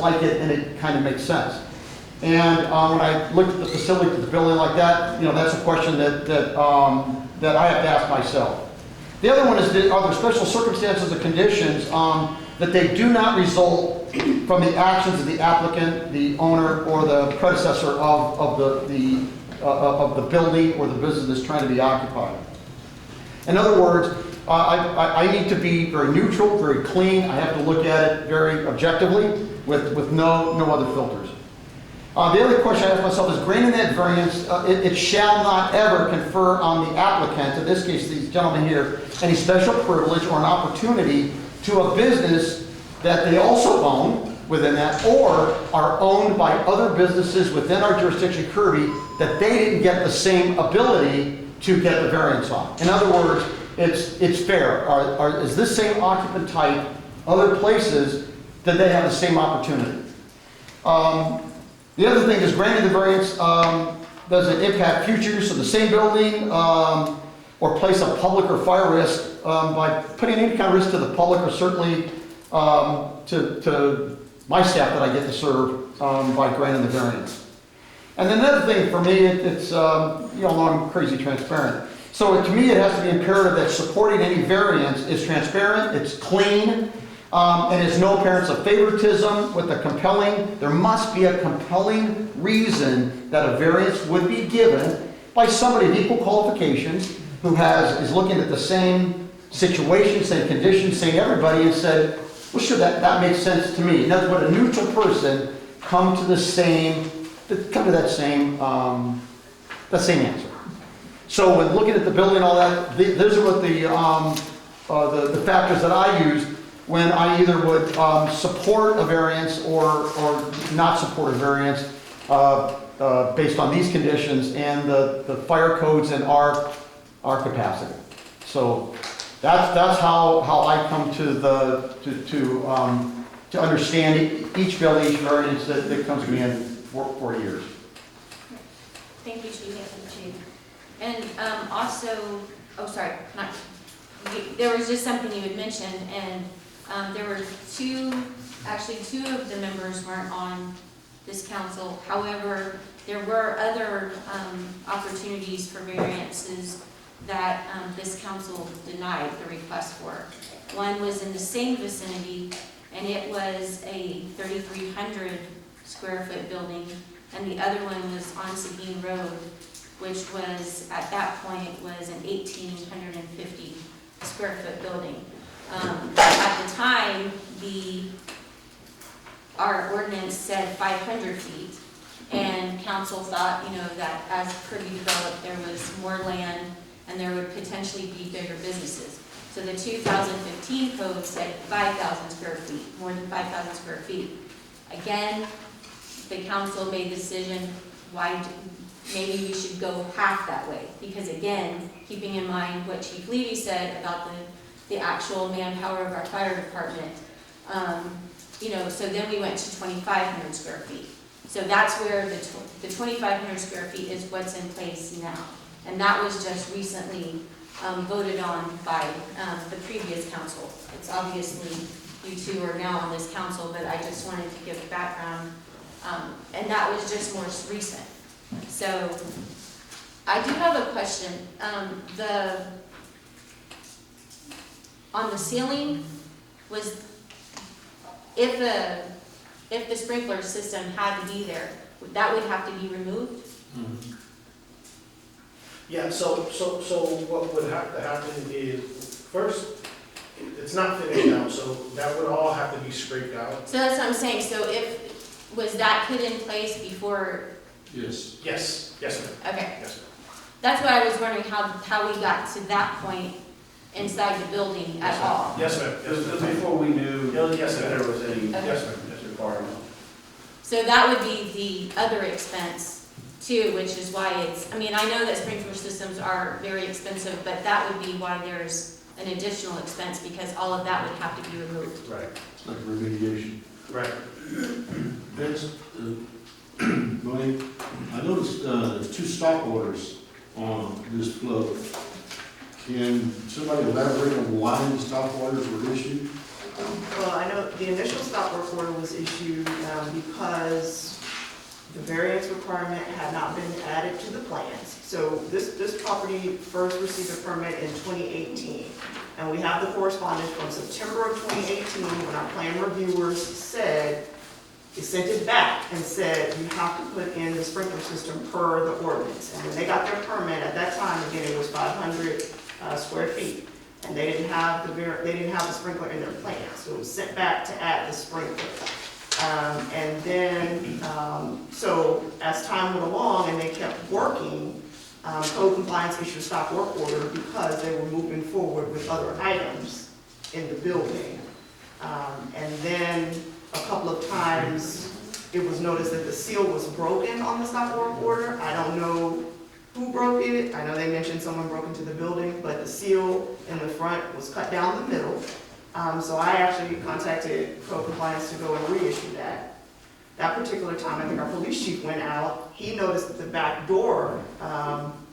like it, and it kind of makes sense. And when I looked at the facility, at the building like that, that's a question that I have to ask myself. The other one is, are there special circumstances or conditions that they do not result from the actions of the applicant, the owner, or the predecessor of the building or the business that's trying to be occupied? In other words, I need to be very neutral, very clean. I have to look at it very objectively with no other filters. The other question I ask myself is, granting that variance, it shall not ever confer on the applicant, in this case these gentlemen here, any special privilege or an opportunity to a business that they also own within that, or are owned by other businesses within our jurisdiction, Kirby, that they didn't get the same ability to get the variance on. In other words, it's fair. Is this same occupant type other places that they have the same opportunity? The other thing is, granting the variance, does it impact future use of the same building or place a public or fire risk by putting any kind of risk to the public, or certainly to my staff that I get to serve by granting the variance? And then another thing for me, it's I'm crazy transparent. So to me, it has to be imperative that supporting any variance is transparent, it's clean, and is no appearance of favoritism with there must be a compelling reason that a variance would be given by somebody of equal qualifications who is looking at the same situation, same conditions, same everybody, and said, well, sure, that makes sense to me. And that's what a neutral person come to that same answer. So when looking at the building, all that, those are what the factors that I used when I either would support a variance or not support a variance based on these conditions and the fire codes and our capacity. So that's how I come to understand each building, each variance that comes to me in 4 years. Thank you, Chief. And also, there was just something you had mentioned, and there were two of the members weren't on this council. However, there were other opportunities for variances that this council denied the request for. One was in the same vicinity, and it was a 3,300 square foot building, and the other one was on Sabine Road, which was, at that point, was an 1,850 square foot building. At the time, our ordinance said 500 feet, and council thought, that as Kirby developed, there was more land and there would potentially be bigger businesses. So the 2015 code said 5,000 square feet, more than 5,000 square feet. Again, the council made the decision, maybe we should go half that way, because again, keeping in mind what Chief Levy said about the actual manpower of our fire department, so then we went to 2,500 square feet. So that's where the 2,500 square feet is what's in place now, and that was just recently voted on by the previous council. It's obviously you two are now on this council, but I just wanted to give background, and that was just more recent. So I do have a question. On the ceiling, was if the sprinkler system had to be there, that would have to be removed? Mm-hmm. Yeah. So what would have to happen is, first, it's not finished now, so that would all have to be scraped out. So that's what I'm saying. So was that put in place before? Yes. Yes, ma'am. Okay. Yes, ma'am. That's what I was wondering, how we got to that point inside the building at all. Yes, ma'am. Yes, before we knew Yes, that ma'am. there was any Yes, ma'am. requirement. So that would be the other expense too, which is why I know that sprinkler systems are very expensive, but that would be why there's an additional expense, because all of that would have to be removed. Right. It's like remediation. Right. Vince, Monique, I noticed there's 2 stop orders on this float. Can somebody elaborate on why the stop orders were issued? Well, I know the initial stop work order was issued because the variance requirement had not been added to the plans. So this property first received a permit in 2018. And we have the correspondence from September of 2018 when our plan reviewers said, they sent it back and said, you have to put in the sprinkler system per the ordinance. And when they got their permit, at that time, again, it was 500 square feet. And they didn't have the sprinkler in their plan, so it was sent back to add the sprinkler. And then, so as time went along and they kept working, code compliance issued a stop work order because they were moving forward with other items in the building. And then a couple of times it was noticed that the seal was broken on the stop work order. I don't know who broke it. I know they mentioned someone broke into the building, but the seal in the front was cut down the middle. So I actually contacted code compliance to go and reissue that. That particular time, I think our police chief went out. He noticed that the back door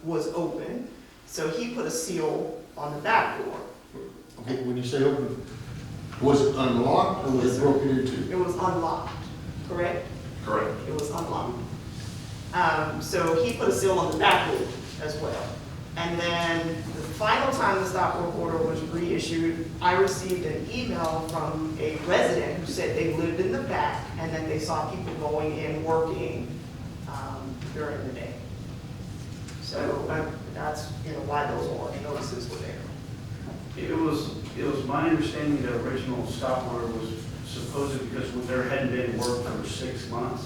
was open, so he put a seal on the back door. Okay, when you say open, was it unlocked or was it broken into? It was unlocked, correct? Correct. It was unlocked. So he put a seal on the back door as well. And then the final time the stop work order was reissued, I received an email from a resident who said they lived in the back and then they saw people going in working during the day. So that's why those notices were there. It was my understanding the original stop order was supposed because there hadn't been work for 6 months.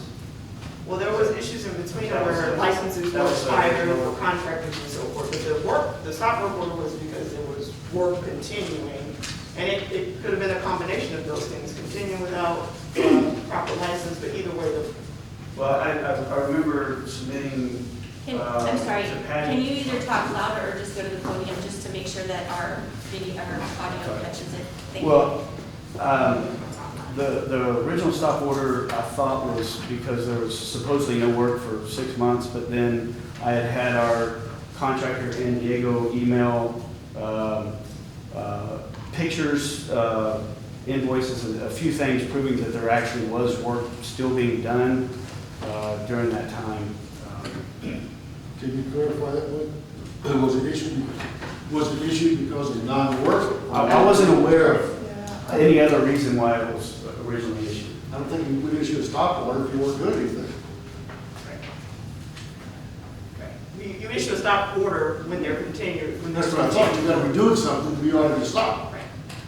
Well, there was issues in between That was where the- licenses that were was the expired original- for contractors and so forth, but the stop work order was because there was work continuing. And it could have been a combination of those things, continuing without proper license, but either way, Well, I remember submitting, I'm sorry, to Patty. can you either talk louder or just go to the podium just to make sure that our video, our audio catches it? Thank you. Well, the original stop order I thought was because there was supposedly no work for 6 months, but then I had our contractor in Diego email pictures, invoices, and a few things proving that there actually was work still being done during that time. Can you clarify that one? Was it issued because of non-work? I wasn't aware of any other reason why it was originally issued. I don't think you would issue a stop order if you weren't doing anything. you issue a stop order when they're continued. That's what I thought, you gotta be doing something, we ought to stop.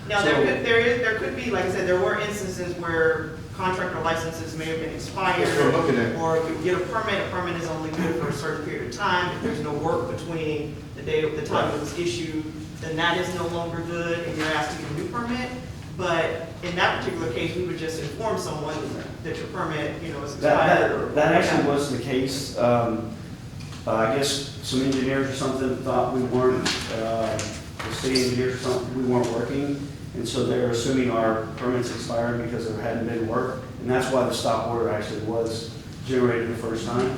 Now, So- there could be, like I said, there were instances where contractor licenses may have been expired. That's what I'm looking at. Or if you get a permit is only good for a certain period of time. If there's no work between the date of the time it was issued, then that is no longer good and you're asked to get a new permit. But in that particular case, we would just inform someone that your permit, is expired. or- That actually was the case. I guess some engineers or something thought we weren't, the city engineers or something, we weren't working. And so they're assuming our permits expired because there hadn't been work. And that's why the stop order actually was generated the first time,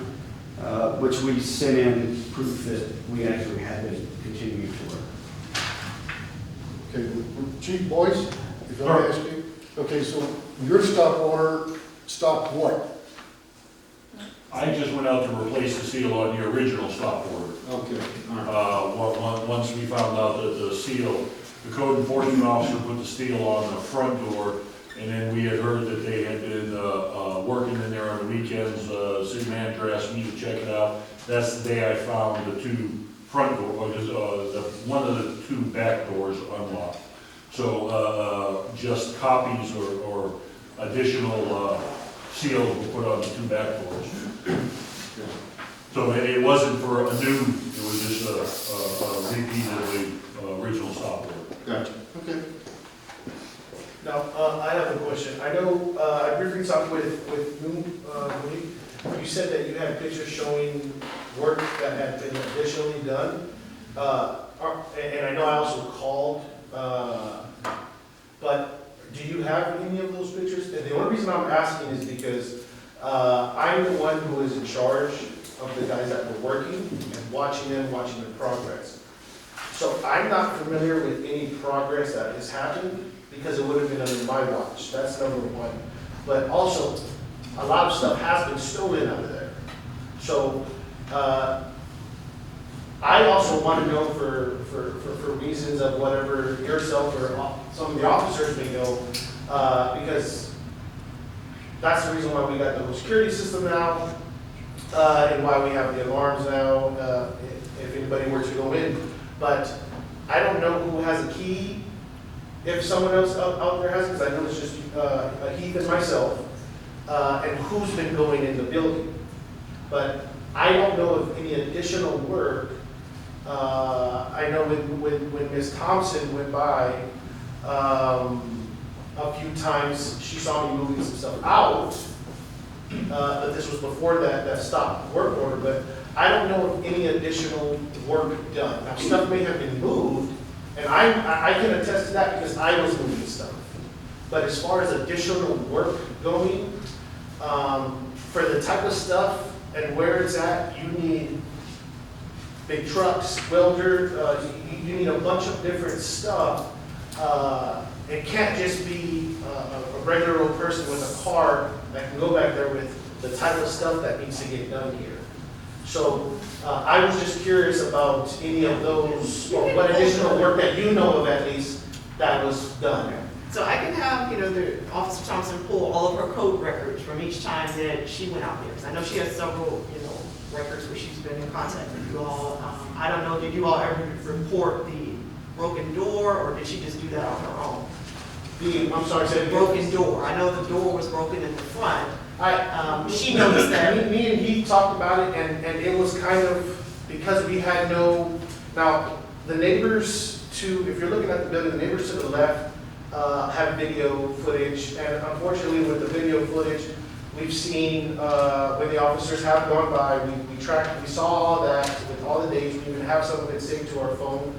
which we sent in proof that we actually had been continuing to work. Okay, Chief Boyce, if I may ask you, okay, so your stop order stopped what? I just went out to replace the seal on the original stop order. Okay, all right. Once we found out that the seal, the code enforcement officer put the seal on the front door, and then we had heard that they had been working in there on the weekends. City manager asked me to check it out. That's the day I found the two front doors, one of the two back doors unlocked. So just copies or additional seals were put on the two back doors. So it wasn't for a new, it was just a repeat of the original stop order. Gotcha, okay. Now, I have a question. I know, I briefly talked with Mooney. You said that you had pictures showing work that had been additionally done. And I know I also called, but do you have any of those pictures? And the only reason I'm asking is because I'm the one who is in charge of the guys that were working and watching their progress. So I'm not familiar with any progress that has happened because it would have been under my watch. That's number one. But also, a lot of stuff has been stolen out of there. So, I also want to know for reasons of whatever yourself or some of the officers may know, because that's the reason why we got the whole security system now, and why we have the alarms now, if anybody were to go in. But I don't know who has a key, if someone else out there has it, because I know it's just Heath and myself, and who's been going in the building. But I don't know of any additional work. I know when Ms. Thompson went by, a few times, she saw me moving some stuff out, but this was before that stop work order, but I don't know of any additional work done. Now, stuff may have been moved, and I can attest to that because I was moving stuff. But as far as additional work going, for the type of stuff and where it's at, you need big trucks, welder, you need a bunch of different stuff. It can't just be a regular old person with a car that can go back there with the type of stuff that needs to get done here. So I was just curious about any of those, or what additional work that you know of at least, that was done. So I can have, the Officer Thompson pull all of her code records from each time that she went out there. 'Cause I know she has several, records where she's been in contact with you all. I don't know, did you all ever report the broken door, or did she just do that on her own? I'm sorry, say it again. Broken door. I know the door was broken in the front. She noticed that. Me and he talked about it, and it was kind of, because we had now, the neighbors if you're looking at the building, the neighbors to the left have video footage, and unfortunately with the video footage, we've seen when the officers have gone by, we saw all that with all the dates, we even have some of it saved to our phone,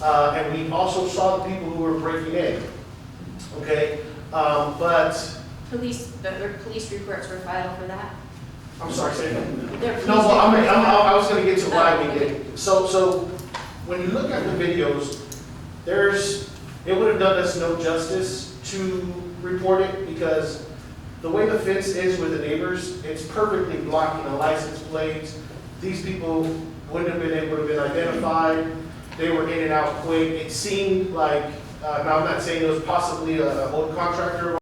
and we also saw the people who were breaking in, okay? But The police reports were filed for that? I'm sorry, say again. There are No, well, police reports. I was gonna get to why we Oh, did it. So when you look at the videos, it would have done us no justice to report it, because the way the fence is with the neighbors, it's perfectly blocking a license plate. These people wouldn't have been able to have been identified. They were in and out quick. It seemed like, now I'm not saying it was possibly an old contractor